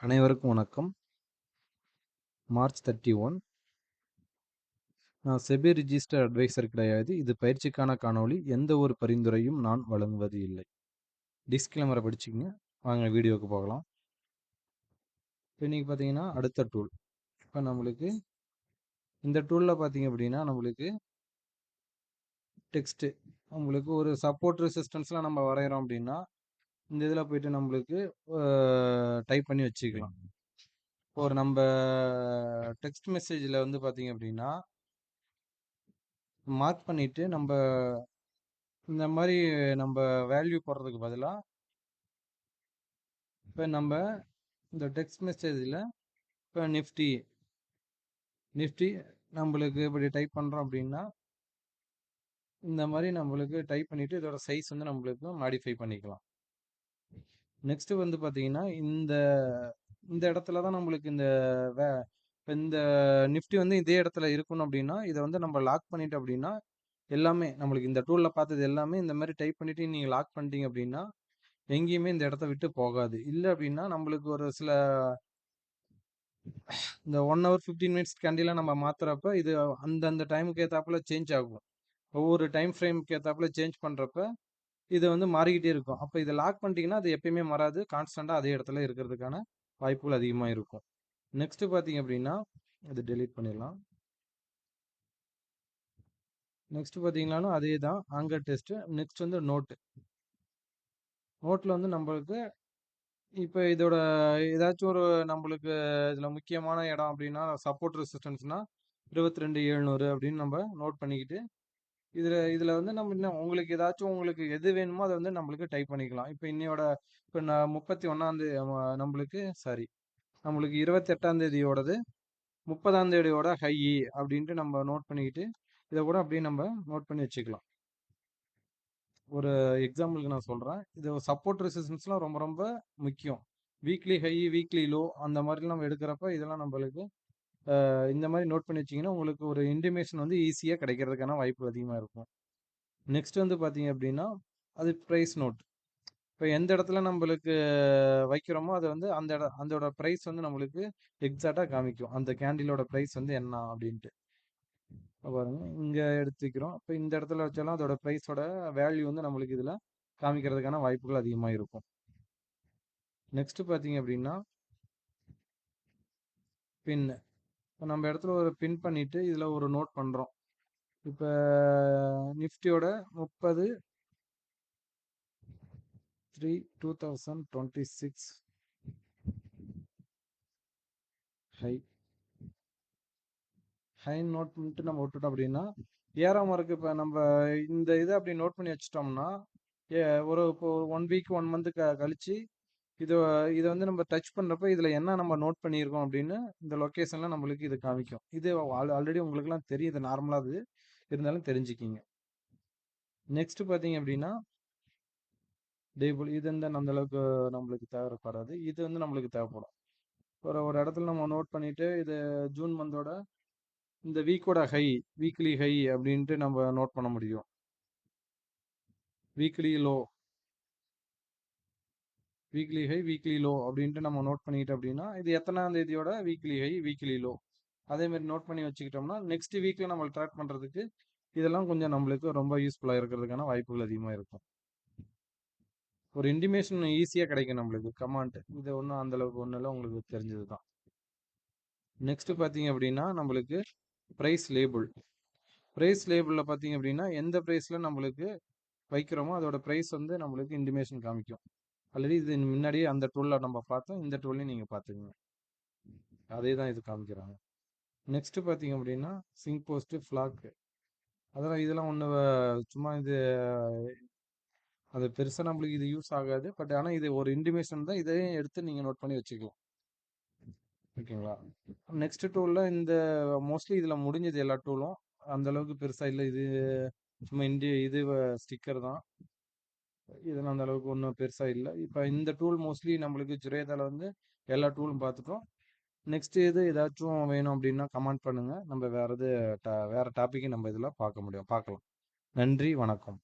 அனைவருக்கும் வணக்கம். மார்ச் 31. நான் செபி ரிஜிஸ்டர் அட்வைசர் கிடையாது. இது பயிற்சிக்கான காணொளி. எந்த ஒரு பரிந்துரையும் நான் வழங்குவது இல்லை. டிஸ்க்ளைமரை படிச்சுக்கங்க. வாங்க வீடியோவுக்கு போகலாம். இப்போ இன்றைக்கி பார்த்தீங்கன்னா அடுத்த டூல். இப்போ நம்மளுக்கு இந்த டூலில் பார்த்தீங்க அப்படின்னா நம்மளுக்கு டெக்ஸ்ட்டு நம்மளுக்கு ஒரு சப்போர்ட் ரெசிஸ்டன்ஸ்லாம் நம்ம வரைகிறோம் அப்படின்னா இந்த இதில் போயிட்டு நம்மளுக்கு டைப் பண்ணி வச்சுக்கலாம். ஒரு நம்ம டெக்ஸ்ட் மெசேஜில் வந்து பார்த்தீங்க அப்படின்னா மார்க் பண்ணிவிட்டு நம்ம இந்த மாதிரி நம்ம வேல்யூ போடுறதுக்கு பதிலாக இப்போ நம்ம இந்த டெக்ஸ்ட் மெசேஜில் இப்போ நிஃப்டி நம்மளுக்கு இப்படி டைப் பண்ணுறோம் அப்படின்னா இந்த மாதிரி நம்மளுக்கு டைப் பண்ணிவிட்டு இதோட சைஸ் வந்து நம்மளுக்கு மாடிஃபை பண்ணிக்கலாம். நெக்ஸ்ட்டு வந்து பார்த்தீங்கன்னா இந்த இந்த இடத்துல தான் நம்மளுக்கு இப்போ இந்த நிஃப்டி வந்து இதே இடத்துல இருக்கணும் அப்படின்னா இதை வந்து நம்ம லாக் பண்ணிட்டோம் அப்படின்னா எல்லாமே நம்மளுக்கு இந்த டூலில் பார்த்தது எல்லாமே இந்த மாதிரி டைப் பண்ணிவிட்டு நீங்கள் லாக் பண்ணிட்டீங்க அப்படின்னா எங்கேயுமே இந்த இடத்த விட்டு போகாது. இல்லை அப்படின்னா நம்மளுக்கு ஒரு சில இந்த 1 hour 15 minutes கேண்டிலாம் நம்ம மாத்துறப்ப இது அந்தந்த டைமுக்கு ஏற்றாப்புல சேஞ்ச் ஆகும். ஒவ்வொரு டைம் ஃப்ரேமுக்கு ஏற்றாப்புல சேஞ்ச் பண்ணுறப்ப இது வந்து மாறிக்கிட்டே இருக்கும். அப்போ இதை லாக் பண்ணிட்டீங்கன்னா அது எப்பயுமே மாறாது. கான்ஸ்டண்ட்டாக அதே இடத்துல இருக்கிறதுக்கான வாய்ப்புகள் அதிகமாக இருக்கும். நெக்ஸ்ட் பார்த்தீங்க அப்படின்னா இது டெலீட் பண்ணிடலாம். நெக்ஸ்ட் பார்த்தீங்கன்னாலும் அதே தான் ஆங்கர் டெஸ்ட்டு. நெக்ஸ்ட் வந்து நோட்டில் வந்து நம்மளுக்கு இப்போ இதோட ஏதாச்சும் ஒரு நம்மளுக்கு இதில் முக்கியமான இடம் அப்படின்னா சப்போர்ட் ரெசிஸ்டன்ஸ்னா 22,700 அப்படின்னு நம்ம நோட் பண்ணிக்கிட்டு இதில் வந்து நம்ம இன்னும் உங்களுக்கு ஏதாச்சும் உங்களுக்கு எது வேணுமோ அதை வந்து நம்மளுக்கு டைப் பண்ணிக்கலாம். இப்போ இப்போ நான் 31 நம்மளுக்கு 28 30 ஹை அப்படின்ட்டு நம்ம நோட் பண்ணிக்கிட்டு இதை கூட அப்படியே நம்ம நோட் பண்ணி வச்சுக்கலாம். ஒரு எக்ஸாம்பிளுக்கு நான் சொல்கிறேன். இது சப்போர்ட் ரெசிஸ்டன்ஸ்லாம் ரொம்ப ரொம்ப முக்கியம். வீக்லி ஹை வீக்லி லோ அந்த மாதிரிலாம் நம்ம எடுக்கிறப்ப இதெல்லாம் நம்மளுக்கு இந்த மாதிரி நோட் பண்ணி வச்சிங்கன்னா உங்களுக்கு ஒரு இன்டிமேஷன் வந்து ஈஸியாக கிடைக்கிறதுக்கான வாய்ப்பு அதிகமாக இருக்கும். நெக்ஸ்ட் வந்து பார்த்தீங்க அப்படின்னா அது ப்ரைஸ் நோட். இப்போ எந்த இடத்துல நம்மளுக்கு வைக்கிறோமோ அதை வந்து அதோட ப்ரைஸ் வந்து நம்மளுக்கு எக்ஸாக்டாக காமிக்கும். அந்த கேண்டிலோட ப்ரைஸ் வந்து என்ன அப்படின்ட்டு பாருங்க இங்கே எடுத்து வைக்கிறோம். இப்போ இந்த இடத்துல வச்சாலும் அதோட ப்ரைஸோட வேல்யூ வந்து நம்மளுக்கு இதில் காமிக்கிறதுக்கான வாய்ப்புகள் அதிகமாக இருக்கும். நெக்ஸ்ட் பார்த்தீங்க அப்படின்னா பின். இப்போ நம்ம இடத்துல ஒரு பின் பண்ணிட்டு இதில் ஒரு நோட் பண்ணுறோம். இப்போ நிஃப்டியோட 30/3/2026 ஹை நோட் பண்ணிட்டு நம்ம விட்டுட்டோம் அப்படின்னா ஏறாம இருக்கு. இப்போ நம்ம இந்த இதை அப்படி நோட் பண்ணி வச்சிட்டோம்னா இப்போ 1 வீக் 1 மந்த் கழிச்சு இதை இதை வந்து நம்ம டச் பண்ணுறப்ப இதில் என்ன நம்ம நோட் பண்ணியிருக்கோம் அப்படின்னு இந்த லொக்கேஷனில் நம்மளுக்கு இது காமிக்கும். இது ஆல்ரெடி உங்களுக்குலாம் தெரியுது நார்மலாக அது இருந்தாலும் தெரிஞ்சுக்கிங்க. நெக்ஸ்ட் பார்த்தீங்க அப்படின்னா டேபிள் இது வந்து அந்த அளவுக்கு நம்மளுக்கு தேவைப்படாது. இது வந்து நம்மளுக்கு தேவைப்படும். ஒரு இடத்துல நம்ம நோட் பண்ணிட்டு இது ஜூன் மந்தோட இந்த வீக்கோட வீக்லி ஹை அப்படின்ட்டு நம்ம நோட் பண்ண முடியும். வீக்லி லோ அப்படின்ட்டு நம்ம நோட் பண்ணிக்கிட்டோம் அப்படின்னா இது எத்தனாம் தேதியோட வீக்லி ஹை வீக்லி லோ அதே மாதிரி நோட் பண்ணி வச்சுக்கிட்டோம்னா நெக்ஸ்ட் வீக்ல நம்ம ட்ராக் பண்றதுக்கு இதெல்லாம் கொஞ்சம் நம்மளுக்கு ரொம்ப யூஸ்ஃபுல்லாக இருக்கிறதுக்கான வாய்ப்புகள் அதிகமாக இருக்கும். ஒரு இன்டிமேஷன் ஈஸியாக கிடைக்கும் நம்மளுக்கு கமாண்ட். இது ஒன்றும் அந்த அளவுக்கு ஒன்றும் இல்லை, உங்களுக்கு தெரிஞ்சது தான். நெக்ஸ்ட் பார்த்தீங்க அப்படின்னா நம்மளுக்கு ப்ரைஸ் லேபிளில் பார்த்தீங்க அப்படின்னா எந்த ப்ரைஸில் நம்மளுக்கு வைக்கிறோமோ அதோட ப்ரைஸ் வந்து நம்மளுக்கு இன்டிமேஷன் காமிக்கும். ஆல்ரெடி இது முன்னாடியே அந்த டூலில் நம்ம பார்த்தோம். இந்த டூல்லையும் நீங்கள் பார்த்துக்கங்க. அதே தான் இது காமிக்கிறாங்க. நெக்ஸ்ட் பார்த்தீங்க அப்படின்னா சிங்க் போஸ்ட் ஃப்ளாக் இதெல்லாம் ஒன்று சும்மா இது அது பெருசாக நம்மளுக்கு இது யூஸ் ஆகாது. பட் ஆனால் இது ஒரு இன்டிமேஷன் தான். இதையும் எடுத்து நீங்கள் நோட் பண்ணி வச்சுக்கலாம். ஓகேங்களா. நெக்ஸ்ட் டூலில் மோஸ்ட்லி இதில் முடிஞ்சது எல்லா டூலும் அந்த அளவுக்கு பெருசாக இல்லை. இது சும்மா இது ஸ்டிக்கர் தான். இதெல்லாம் அந்த அளவுக்கு ஒன்றும் பெருசாக இல்லை. இப்போ இந்த டூல் மோஸ்ட்லி நம்மளுக்கு ஜுரேதால வந்து எல்லா டூலும் பார்த்துட்டோம். நெக்ஸ்ட் ஏதாச்சும் வேணும் அப்படின்னா கமெண்ட் பண்ணுங்க. நம்ம வேற டாப்பிக்கை நம்ம இதில் பார்க்கலாம். நன்றி, வணக்கம்.